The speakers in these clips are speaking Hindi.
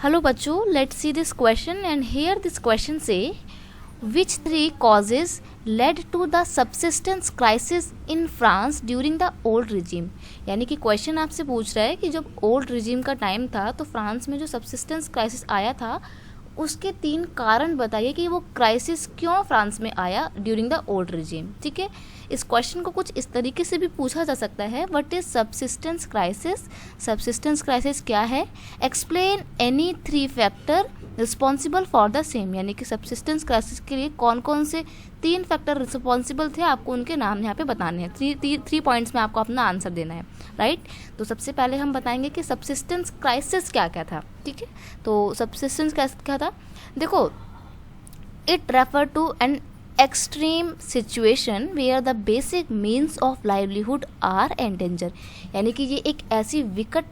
Hello बच्चों, let's see this question and here this question say which three causes led to the subsistence crisis in France during the old regime। यानी कि क्वेश्चन आपसे पूछ रहा है कि जब ओल्ड रिजीम का टाइम था तो फ्रांस में जो सबसिस्टेंस क्राइसिस आया था उसके 3 कारण बताइए कि वो क्राइसिस क्यों फ्रांस में आया ड्यूरिंग द ओल्ड रिजीम। ठीक है, इस क्वेश्चन को कुछ इस तरीके से भी पूछा जा सकता है, what is subsistence crisis. Subsistence crisis क्या है, explain any 3 factor responsible for the same. यानी कि सबसिस्टेंस क्राइसिस के लिए कौन कौन से 3 फैक्टर रिस्पॉन्सिबल थे, आपको उनके नाम यहाँ पे बताने हैं। 3 पॉइंट्स में आपको अपना आंसर देना है, राइट। तो सबसे पहले हम बताएंगे कि सबसिस्टेंस क्राइसिस क्या क्या था। ठीक है, तो सबसिस्टेंस क्राइसिस क्या था, देखो, it refer to an extreme situation where the basic means of livelihood are endanger. यानी कि ये एक ऐसी विकट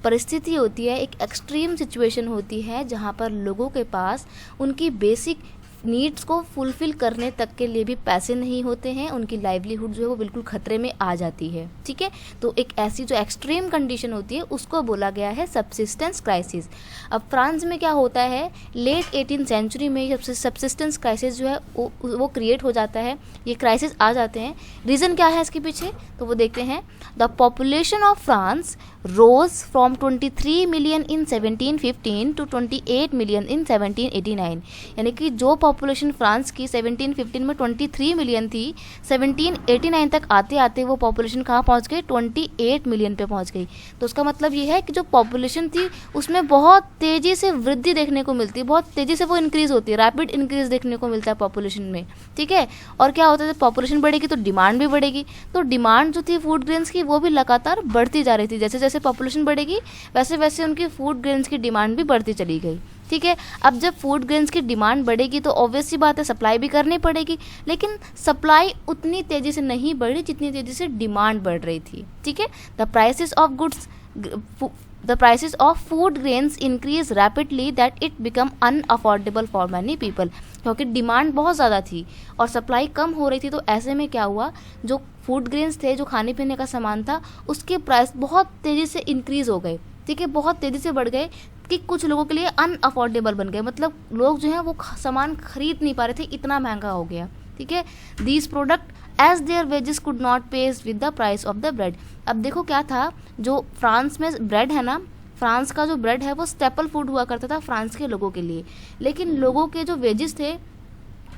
परिस्थिति होती है, एक एक्सट्रीम सिचुएशन होती है जहाँ पर लोगों के पास उनकी बेसिक नीड्स को फुलफ़िल करने तक के लिए भी पैसे नहीं होते हैं, उनकी लाइवलीहुड जो है वो बिल्कुल खतरे में आ जाती है। ठीक है, तो एक ऐसी जो एक्सट्रीम कंडीशन होती है उसको बोला गया है सबसिस्टेंस क्राइसिस। अब फ्रांस में क्या होता है, लेट 18th सेंचुरी में सबसिस्टेंस क्राइसिस जो है वो क्रिएट हो जाता है, ये क्राइसिस आ जाते हैं। रीज़न क्या है इसके पीछे, तो वो देखते हैं। The population of France rose from 23 million in 1715 to 28 million in 1789। यानी कि जो पॉपुलेशन फ्रांस की 1715 में 23 मिलियन थी, 1789 तक आते आते वो पॉपुलेशन कहाँ पहुँच गई, 28 मिलियन पे पहुँच गई। तो उसका मतलब ये है कि जो पॉपुलेशन थी उसमें बहुत तेज़ी से वृद्धि देखने को मिलती है, बहुत तेज़ी से वो इंक्रीज़ होती है, रैपिड इंक्रीज़ देखने को मिलता है पॉपुलेशन में। ठीक है, और क्या होता है, जब पॉपुलेशन बढ़ेगी तो डिमांड भी बढ़ेगी, तो डिमांड जो थी फूड ग्रेन्स की वो भी लगातार बढ़ती जा रही थी। जैसे जैसे पॉपुलेशन बढ़ेगी वैसे वैसे उनकी फूड ग्रेन्स की डिमांड भी बढ़ती चली गई। ठीक है, अब जब फूड ग्रेन्स की डिमांड बढ़ेगी तो ऑब्वियस सी बात है सप्लाई भी करनी पड़ेगी, लेकिन सप्लाई उतनी तेज़ी से नहीं बढ़ी जितनी तेज़ी से डिमांड बढ़ रही थी। ठीक है, the prices of food grains increase rapidly that it become unaffordable for many people. क्योंकि डिमांड बहुत ज़्यादा थी और सप्लाई कम हो रही थी, तो ऐसे में क्या हुआ, जो फूड ग्रेन्स थे, जो खाने पीने का सामान था, उसके प्राइस बहुत तेज़ी से इंक्रीज़ हो गए। ठीक है, बहुत तेज़ी से बढ़ गए कि कुछ लोगों के लिए अनअफोर्डेबल बन गए, मतलब लोग जो हैं वो सामान खरीद नहीं पा रहे थे, इतना महंगा हो गया। ठीक है, these product as their wages could not pace with the price of the bread. अब देखो क्या था, जो फ्रांस में ब्रेड है ना, फ्रांस का जो ब्रेड है वो स्टेपल फूड हुआ करता था फ्रांस के लोगों के लिए, लेकिन लोगों के जो वेजेस थे,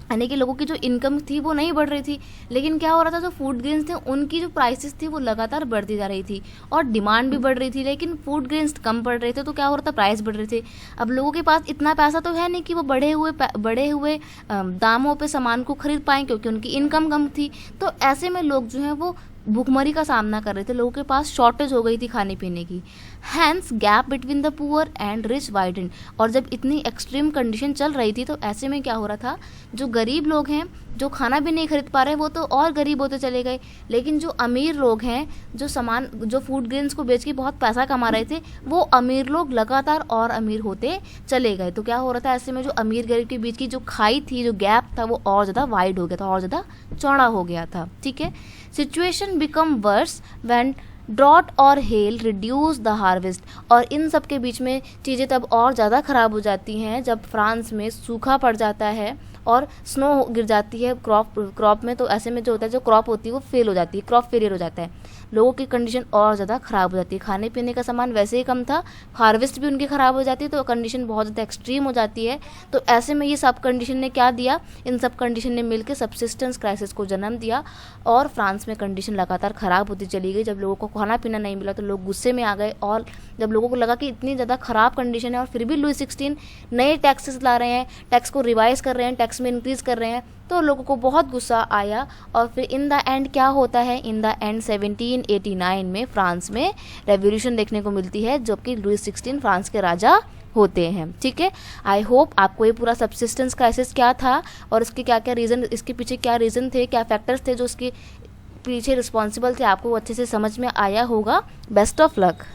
यानी कि लोगों की जो इनकम थी वो नहीं बढ़ रही थी। लेकिन क्या हो रहा था, जो फूड ग्रेन्स थे उनकी जो प्राइसेस थी वो लगातार बढ़ती जा रही थी और डिमांड भी बढ़ रही थी, लेकिन फूड ग्रेन्स कम पड़ रहे थे, तो क्या हो रहा था, प्राइस बढ़ रहे थे। अब लोगों के पास इतना पैसा तो है नहीं कि वो बढ़े हुए दामों पे सामान को खरीद पाएँ, क्योंकि उनकी इनकम कम थी। तो ऐसे में लोग जो हैं वो भूखमरी का सामना कर रहे थे, लोगों के पास शॉर्टेज हो गई थी खाने पीने की। Hence gap between the poor and rich widened. और जब इतनी एक्सट्रीम कंडीशन चल रही थी तो ऐसे में क्या हो रहा था, जो गरीब लोग हैं, जो खाना भी नहीं खरीद पा रहे, वो तो और गरीब होते चले गए, लेकिन जो अमीर लोग हैं, जो फूड ग्रेन्स को बेच के बहुत पैसा कमा रहे थे, वो अमीर लोग लगातार और अमीर होते चले गए। तो क्या हो रहा था, ऐसे में जो अमीर गरीब के बीच की जो खाई थी, जो गैप था, वो और ज़्यादा वाइड हो गया था, और ज़्यादा चौड़ा हो गया था। ठीक है, situation become worse when drought और हेल रिड्यूस द हार्वेस्ट। और इन सब के बीच में चीज़ें तब और ज़्यादा ख़राब हो जाती हैं जब फ्रांस में सूखा पड़ जाता है और स्नो गिर जाती है क्रॉप में। तो ऐसे में जो होता है, जो क्रॉप होती है वो फेल हो जाती है, क्रॉप फेलियर हो जाता है, लोगों की कंडीशन और ज़्यादा ख़राब हो जाती है। खाने पीने का सामान वैसे ही कम था, हार्वेस्ट भी उनकी ख़राब हो जाती है, तो कंडीशन बहुत ज़्यादा एक्सट्रीम हो जाती है। तो ऐसे में ये सब कंडीशन ने क्या दिया, इन सब कंडीशन ने मिलकर सबसिस्टेंस क्राइसिस को जन्म दिया और फ्रांस में कंडीशन लगातार ख़राब होती चली गई। जब लोगों को खाना पीना नहीं मिला तो लोग गुस्से में आ गए, और जब लोगों को लगा कि इतनी ज़्यादा ख़राब कंडीशन है और फिर भी लुई 16 नए टैक्सेस ला रहे हैं, टैक्स को रिवाइज कर रहे हैं, टैक्स में इंक्रीज़ कर रहे हैं, तो लोगों को बहुत गुस्सा आया। और फिर इन द एंड क्या होता है, इन द एंड 1789 में फ्रांस में रेवोल्यूशन देखने को मिलती है, जबकि लुई 16 फ्रांस के राजा होते हैं। ठीक है, आई होप आपको ये पूरा सबसिस्टेंस क्राइसिस क्या था और इसके क्या क्या रीज़न, इसके पीछे क्या रीज़न थे, क्या फैक्टर्स थे जो इसके पीछे रिस्पॉन्सिबल थे, आपको अच्छे से समझ में आया होगा। Best of luck.